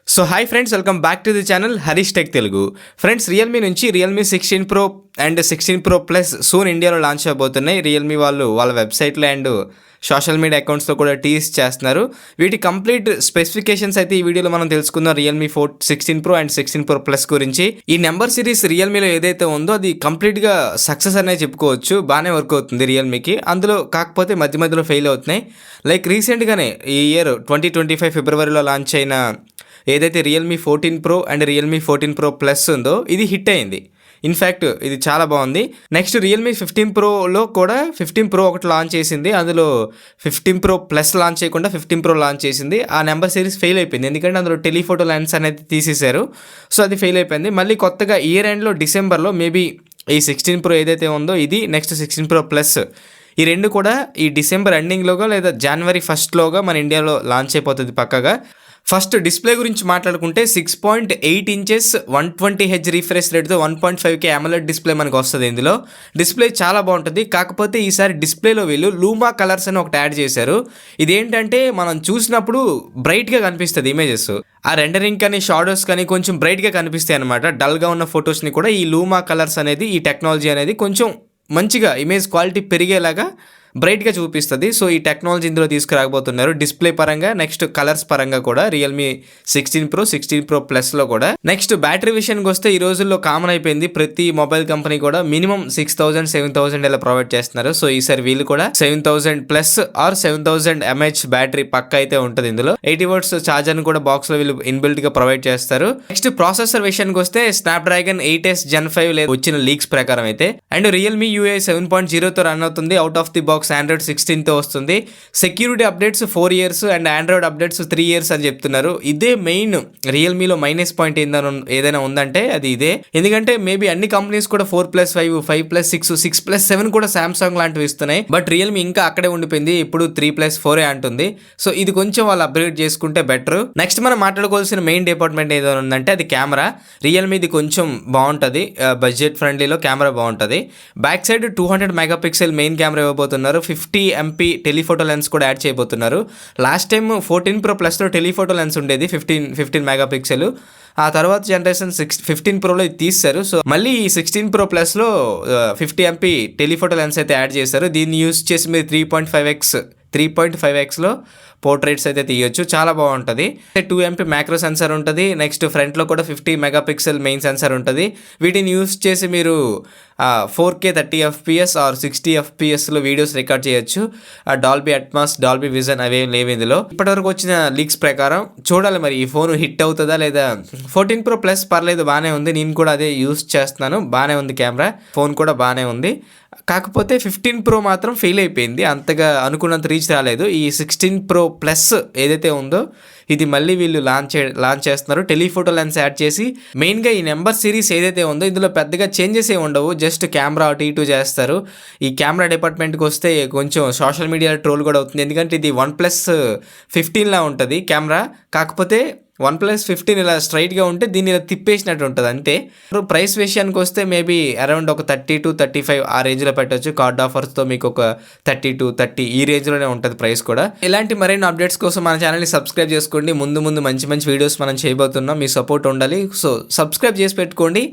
So hi friends, welcome back to the channel Harish tech Telugu. Friends, Realme నుంచి Realme 16 pro and 16 pro plus soon ఇండియాలో launch అవబోతున్నాయి. Realme వాళ్ళు వాళ్ళ వెబ్సైట్లో and social media అకౌంట్స్లో కూడా teas చేస్తున్నారు. వీటి కంప్లీట్ స్పెసిఫికేషన్స్ అయితే ఈ వీడియోలో మనం తెలుసుకుందాం. Realme 16 pro and 16 pro plus గురించి. ఈ నెంబర్ సిరీస్ రియల్మీలో ఏదైతే ఉందో అది కంప్లీట్గా సక్సెస్ అనే చెప్పుకోవచ్చు. బాగానే వర్క్ అవుతుంది రియల్మీకి. అందులో కాకపోతే మధ్య మధ్యలో ఫెయిల్ అవుతున్నాయి. లైక్ రీసెంట్గానే ఈ ఇయర్ 2025 ఫిబ్రవరిలో లాంచ్ అయిన ఏదైతే Realme 14 pro and Realme 14 pro plus ఉందో ఇది హిట్ అయింది. ఇన్ఫ్యాక్ట్ ఇది చాలా బాగుంది. నెక్స్ట్ రియల్మీ 15 ప్రోలో కూడా 15 ప్రో ఒకటి లాంచ్ చేసింది. అందులో 15 ప్రో ప్లస్ లాంచ్ చేయకుండా 15 ప్రో లాంచ్ చేసింది. ఆ నెంబర్ సిరీస్ ఫెయిల్ అయిపోయింది, ఎందుకంటే అందులో టెలిఫోటో లెన్స్ అనేది తీసేశారు. సో అది ఫెయిల్ అయిపోయింది. మళ్ళీ కొత్తగా ఇయర్ ఎండ్లో డిసెంబర్లో మేబీ ఈ 16 ప్రో ఏదైతే ఉందో ఇది, నెక్స్ట్ 16 ప్రో ప్లస్, ఈ రెండు కూడా ఈ డిసెంబర్ ఎండింగ్లోగా లేదా జనవరి 1స్ట్లోగా మన ఇండియాలో లాంచ్ అయిపోతుంది పక్కగా. ఫస్ట్ డిస్ప్లే గురించి మాట్లాడుకుంటే 6.8 ఇంచెస్ 120Hz రిఫ్రెష్ రేట్తో 1.5K AMOLED డిస్ప్లే మనకు వస్తుంది. ఇందులో డిస్ప్లే చాలా బాగుంటుంది. కాకపోతే ఈసారి డిస్ప్లేలో వీళ్ళు లూమా కలర్స్ అని ఒకటి యాడ్ చేశారు. ఇదేంటంటే మనం చూసినప్పుడు బ్రైట్గా కనిపిస్తుంది ఇమేజెస్. ఆ రెండరింగ్ కానీ షాడోస్ కానీ కొంచెం బ్రైట్గా కనిపిస్తాయి అనమాట. డల్గా ఉన్న ఫొటోస్ని కూడా ఈ లూమా కలర్స్ అనేది, ఈ టెక్నాలజీ అనేది కొంచెం మంచిగా ఇమేజ్ క్వాలిటీ పెరిగేలాగా బ్రైట్గా చూపిస్తుంది. సో ఈ టెక్నాలజీ ఇందులో తీసుకురాకపోతున్నారు డిస్ప్లే పరంగా, నెక్స్ట్ కలర్స్ పరంగా కూడా రియల్మీ 16 ప్రో 16 ప్రో ప్లస్లో కూడా. నెక్స్ట్ బ్యాటరీ విషయానికి వస్తే ఈ రోజుల్లో కామన్ అయిపోయింది. ప్రతి మొబైల్ కంపెనీ కూడా మినిమం 6000 7000 ఇలా ప్రొవైడ్ చేస్తున్నారు. సో ఈసారి వీళ్ళు కూడా 7000 ప్లస్ ఆర్ 7000 mAh బ్యాటరీ పక్క అయితే ఉంటుంది. ఇందులో 80 వాట్స్ ఛార్జర్ కూడా బాక్స్ లో వీళ్ళు ఇన్బిల్ట్ గా ప్రొవైడ్ చేస్తారు. నెక్స్ట్ ప్రాసెసర్ విషయానికి వస్తే స్నాప్డ్రాగన్ 8s Gen 5 వచ్చిన లీక్స్ ప్రకారం అయితే, అండ్ రియల్మీ UI 7.0తో రన్ అవుతుంది. Out of the box Android 16తో వస్తుంది. Security updates 4 years and Android updates 3 years అని చెప్తున్నారు. ఇదే మెయిన్ రియల్మీలో మైనస్ పాయింట్ ఏదైనా ఉందంటే అది ఇదే. ఎందుకంటే మేబీ అన్ని కంపెనీస్ కూడా 4+5 5+6 6+7 కూడా సామ్సంగ్ లాంటివి ఇస్తున్నాయి. బట్ రియల్మీ ఇంకా అక్కడే ఉండిపోయింది. ఇప్పుడు 3+4 అంటుంది. సో ఇది కొంచెం వాళ్ళు అప్గ్రేడ్ చేసుకుంటే బెటర్. నెక్స్ట్ మనం మాట్లాడుకోవాల్సిన మెయిన్ డిపార్ట్మెంట్ ఏదైనా ఉందంటే అది కెమెరా. రియల్మీది కొంచెం బాగుంటుంది, బడ్జెట్ ఫ్రెండ్లీలో కెమెరా బాగుంటుంది. Back side 200 MP main camera ఇవ్వబోతున్నారు. 50 MP టెలిఫోటో లెన్స్ కూడా యాడ్ చేయబోతున్నారు. లాస్ట్ టైం 14 ప్రో ప్లస్లో టెలిఫోటో లెన్స్ ఉండేది 15 MP. ఆ తర్వాత జనరేషన్ 15 ప్రోలో ఇది తీస్తారు. సో మళ్ళీ ఈ 16 ప్రో ప్లస్లో 50 MP టెలిఫోటో లెన్స్ అయితే యాడ్ చేశారు. దీన్ని యూస్ చేసి మీరు 3.5x లో పోర్ట్రేట్స్ అయితే తీయొచ్చు. చాలా బాగుంటుంది. 2 MP మ్యాక్రో సెన్సార్ ఉంటుంది. నెక్స్ట్ ఫ్రంట్లో కూడా 50 MP మెయిన్ సెన్సార్ ఉంటుంది. వీటిని యూస్ చేసి మీరు 4K 30 FPS ఆర్ 60 FPSలో వీడియోస్ రికార్డ్ చేయొచ్చు. డాల్బీ అట్మాస్, డాల్బీ విజన్ అవేం లేవు ఇందులో. ఇప్పటివరకు వచ్చిన లీక్స్ ప్రకారం. చూడాలి మరి ఈ ఫోన్ హిట్ అవుతుందా లేదా. 14 ప్రో ప్లస్ పర్లేదు, బాగానే ఉంది. నేను కూడా అదే యూస్ చేస్తున్నాను. బాగానే ఉంది కెమెరా, ఫోన్ కూడా బాగానే ఉంది. కాకపోతే 15 ప్రో మాత్రం ఫెయిల్ అయిపోయింది. అంతగా అనుకున్నంత రీచ్ రాలేదు. ఈ 16 ప్రో ప్లస్ ఏదైతే ఉందో ఇది మళ్ళీ వీళ్ళు లాంచ్ చేస్తున్నారు. టెలిఫోటో లెన్స్ యాడ్ చేసి మెయిన్గా ఈ నెంబర్ సిరీస్ ఏదైతే ఉందో ఇందులో పెద్దగా చేంజెస్ ఏ ఉండవు. జస్ట్ కెమెరా అటు ఇటు చేస్తారు. ఈ కెమెరా డిపార్ట్మెంట్కి వస్తే కొంచెం సోషల్ మీడియాలో ట్రోల్ కూడా అవుతుంది. ఎందుకంటే ఇది 1+15 లా ఉంటుంది కెమెరా. కాకపోతే 1+15 ఇలా స్ట్రైట్గా ఉంటే దీన్ని ఇలా తిప్పేసినట్టు ఉంటుంది అంతే. ప్రైస్ విషయానికి వస్తే మేబీ అరౌండ్ ఒక 30 to 35 ఆ రేంజ్లో పెట్టవచ్చు. కార్డ్ ఆఫర్స్తో మీకు ఒక 30 to 30 ఈ రేంజ్లోనే ఉంటుంది ప్రైస్ కూడా. ఇలాంటి మరిన్ని అప్డేట్స్ కోసం మన ఛానల్ని సబ్స్క్రైబ్ చేసుకోండి. ముందు మంచి వీడియోస్ మనం చేయబోతున్నాం. మీ సపోర్ట్ ఉండాలి. సో సబ్స్క్రైబ్ చేసి పెట్టుకోండి.